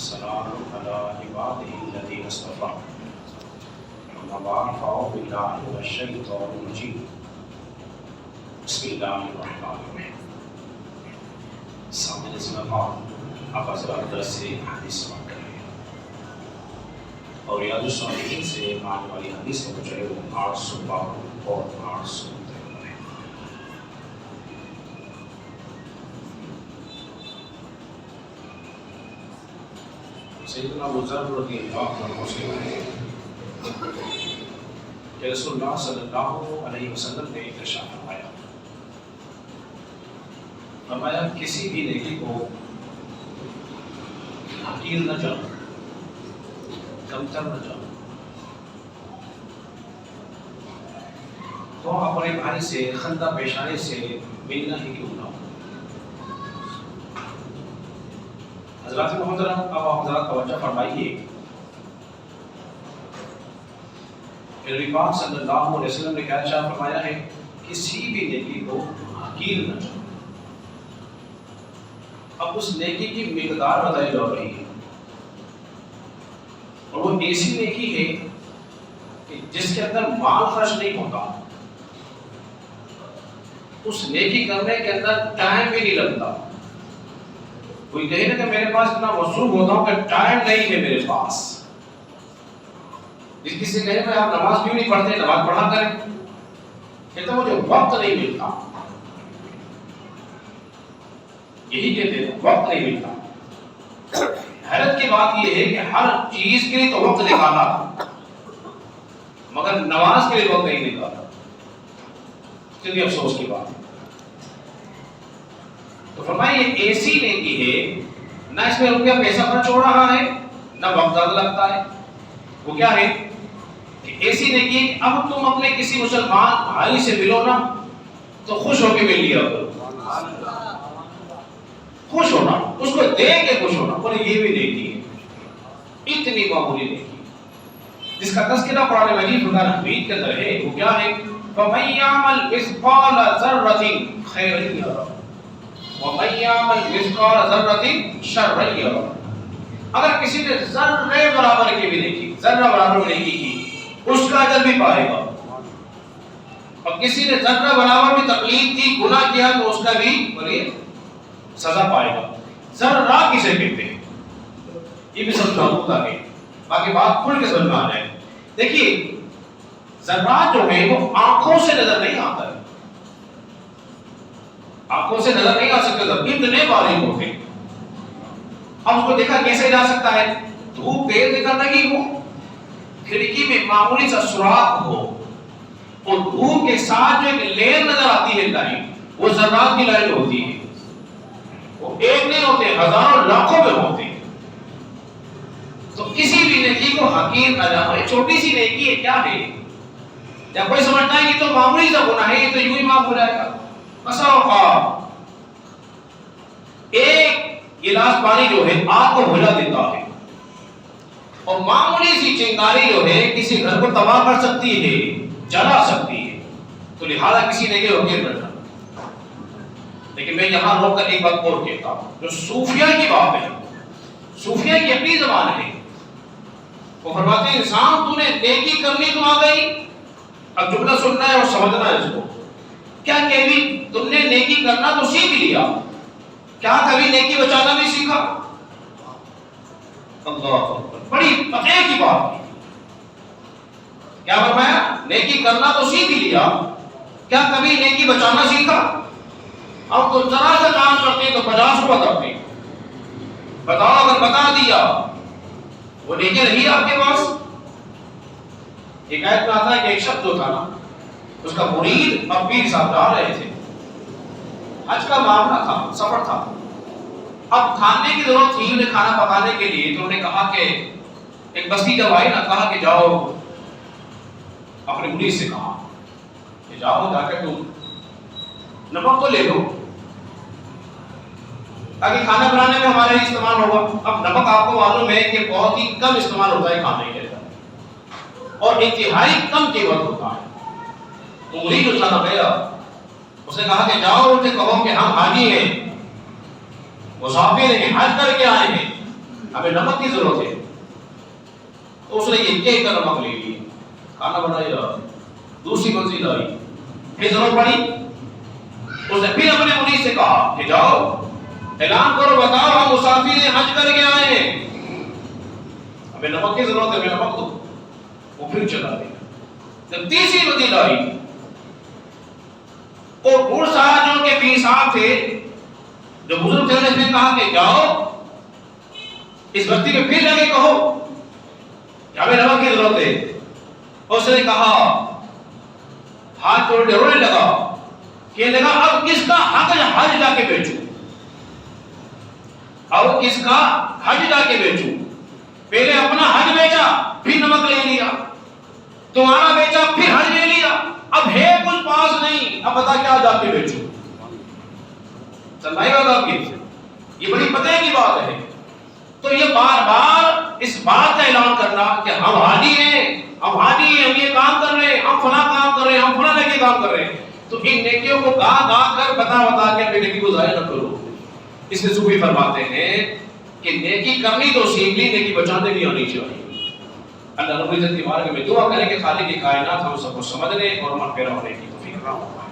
السلام على عباده الذين اصطفى أما بعد فأعوذ بالله من الشيطان الرجيم بسم الله الرحمن الرحيم. سامنے سنفا آپ حضرات درس سے حدیث سماعت کر رہے ہیں اور ریاض الصالحین سے آنے والی حدیث میں جو ہے وہ 812 اور 813 ہے. سیدنا ابو ذر رضی اللہ عنہ سے ہے کہ رسول اللہ صلی اللہ علیہ وسلم نے ارشاد فرمایا کسی بھی نیکی کو حقیر نہ جانو، کمتر نہ جانو. تو اپنے بھائی سے خندہ پیشانے سے ملنا ہی کیوں نہ ہو. حضرات محترم اب آپ حضرات توجہ فرمائیے کہ نبی پاک صلی اللہ علیہ وسلم نے کیا ارشاد فرمایا ہے، کسی بھی نیکی کو حقیر نہ جانو. اب اس نیکی کی مقدار بتائی جا رہی ہے اور وہ ایسی نیکی ہے کہ جس کے اندر مال خرچ نہیں ہوتا، اس نیکی کرنے کے اندر ٹائم بھی نہیں لگتا. کوئی کہے نا کہ میرے پاس اتنا مصروف ہوتا ہوں کہ ٹائم نہیں ہے میرے پاس. جس کسی سے کہے میں آپ نماز کیوں نہیں پڑھتے، نماز پڑھا کریں، کہتا مجھے وقت نہیں ملتا. یہی کہتے ہیں وقت نہیں ملتا. حیرت کی بات یہ ہے کہ ہر چیز کے لیے تو وقت نکالا مگر نماز کے لیے وقت نہیں نکالا. کتنی افسوس کی بات ہے. تو فرمایا یہ ایسی نیکی ہے نہ اس میں روپیہ پیسہ خرچ ہو رہا ہے نہ وقت زیادہ لگتا ہے. وہ کیا ہے کہ ایسی نیکی اب تم اپنے کسی مسلمان بھائی سے ملو نا تو خوش ہو کے مل لیا کرو. خوش ہونا، اس کو دیکھ کے خوش ہونا. بولے یہ بھی نیکی ہے، اتنی معمولی نیکی جس کا تذکرہ قرآن مجید فرقان حمید کے اندر ہے. وہ کیا ہے، فَمَن يَعْمَلْ مِثْقَالَ ذَرَّةٍ خَيْرًا يَرَهُ وَمَن يَعْمَلْ مِثْقَالَ ذَرَّةٍ شَرًّا يَرَهُ. اگر کسی نے ذرے برابر کی بھی نیکی، ذرہ برابر نیکی کی، اس کا اجر بھی پائے گا. اور کسی نے ذرہ برابر بھی تقلید کی، گناہ کیا تو اس کا بھی بولیے سزا پائے گا. ذرہ کسے کہتے ہیں یہ بھی سمجھا ہوتا ہے، باقی بات کھل کے سمجھ میں آ جائے. دیکھیے ذرات جو ہے وہ آنکھوں سے نظر نہیں آتا ہے، آنکھوں سے نظر نہیں آ سکتے، اتنے باریک ہوتے. اب اس کو دیکھا کیسے جا سکتا ہے، دھوپ تیز نکل رہی ہو، کھڑکی میں معمولی سا سوراخ ہو اور دھوپ کے ساتھ جو ایک لیر نظر آتی ہے لائن، وہ ذرات کی لائن ہوتی ہے. وہ ایک نہیں ہوتے، ہزاروں لاکھوں میں ہوتے ہیں. تو کسی بھی نیکی کو حقیر نہ جانو. یہ چھوٹی سی نیکی ہے، کیا ہے؟ جب کوئی سمجھتا ہے کہ تو معمولی سا گناہ ہے، یہ تو یوں ہی معاف ہو جائے گا. بسا اوقات ایک گلاس پانی جو ہے آگ کو بھجا دیتا ہے اور معمولی سی چنگاری جو ہے کسی گھر کو تباہ کر سکتی ہے، جلا سکتی ہے. تو لہذا کسی نیکی کو حقیر نہ جانو. لیکن میں یہاں روک کر ایک بات اور کہتا ہوں جو صوفیہ کی بات ہے، صوفیہ کی اپنی زبان ہے. وہ فرماتے ہیں انسان تو نے نیکی کرنی تو آ گئی، اب جملہ سننا ہے اور سمجھنا ہے اس کو. کیا کبھی تم نے نیکی کرنا تو سیکھ لیا، کیا کبھی نیکی بچانا بھی سیکھا؟ اللہ بڑی پتے کی بات ہے. کیا فرمایا، نیکی کرنا تو سیکھ لیا، کیا کبھی نیکی بچانا سیکھا؟ اب تو ذرا سا کام کرتے تو 50 روپے کرتے. بتاؤ اگر بتا دیا وہ نیکی رہی آپ کے پاس؟ ایک آیت میں آتا ہے کہ ایک شخص جو تھا نا، اس کا مرید اور پیر صاحب جا رہے تھے، حج کا معاملہ تھا، سفر تھا. اب کھانے کی ضرورت تھی انہیں کھانا پکانے کے لیے. تو انہوں نے کہا کہ ایک بستی جب آئی نا، کہا کہ جاؤ اپنے مرید سے کہا کہ جاؤ جا کے تم نمک تو لے لو تاکہ کھانا بنانے میں ہمارے استعمال ہوگا. اب نمک آپ کو معلوم ہے کہ بہت ہی کم استعمال ہوتا ہے کھانے کے اندر اور انتہائی کم قیمت ہوتا ہے. تو مرید اٹھانا گیا، اس نے کہا کہ جاؤ ان سے کہو کہ ہم حاجی ہیں، مسافر ہیں، حج کر کے آئے ہیں، ہمیں نمک کی ضرورت ہے، تو اس نے یہ کہہ کر نمک لے لی، کھانا بنایا، دوسری منزل آئی، پھر ضرورت پڑی، اس نے پھر اپنے منی سے کہا کہ جاؤ اعلان کرو، بتاؤ ہم مسافر ہیں، حج کر کے آئے ہیں، ہمیں نمک کی ضرورت ہے، ہمیں نمک دو۔ وہ پھر چلا گیا۔ جب تیسری منزل آئی اور گھڑ سوار جو کے 20 صاحب تھے، جو بزرگ تھے، انہوں نے کہا کہ جاؤ اس بستی میں پھر لگے کہو کہ ہمیں نمک کی ضرورت ہے۔ اس نے کہا، ہاتھ جوڑ کے رونے لگا کہ لگا اب کس کا حج جا کے بیچوں، اب کس کا حج جا کے بیچوں، پہلے اپنا حج بیچا پھر نمک لے لیا، تمہارا بیچا پھر حج لے لیا، اب ہے کچھ پاس نہیں، اب بتا کیا جا کے بیچوں۔ سمجھائی بات آپ کی؟ یہ بڑی پتہ کی بات ہے۔ تو یہ بار بار اس بات کا اعلان کرنا کہ ہم حاجی ہیں، ہم یہ کام کر رہے ہیں، ہم فلاں کام کر رہے ہیں، ہم فلاں نیکی کام کر رہے ہیں، تو ان نیکیوں کو گا کر بتا کے اپنی نیکی کو ضائع نہ کرو۔ اس میں صوفی فرماتے ہیں کہ نیکی کرنی تو سیکھ لی، نیکی بچانے بھی آنی چاہیے۔ اللہ رب العزت کی بارگاہ میں دعا کریں کہ خالق کائنات ہم سب کو سمجھنے اور عمل پیرا ہونے کی توفیق عطا فرمائے۔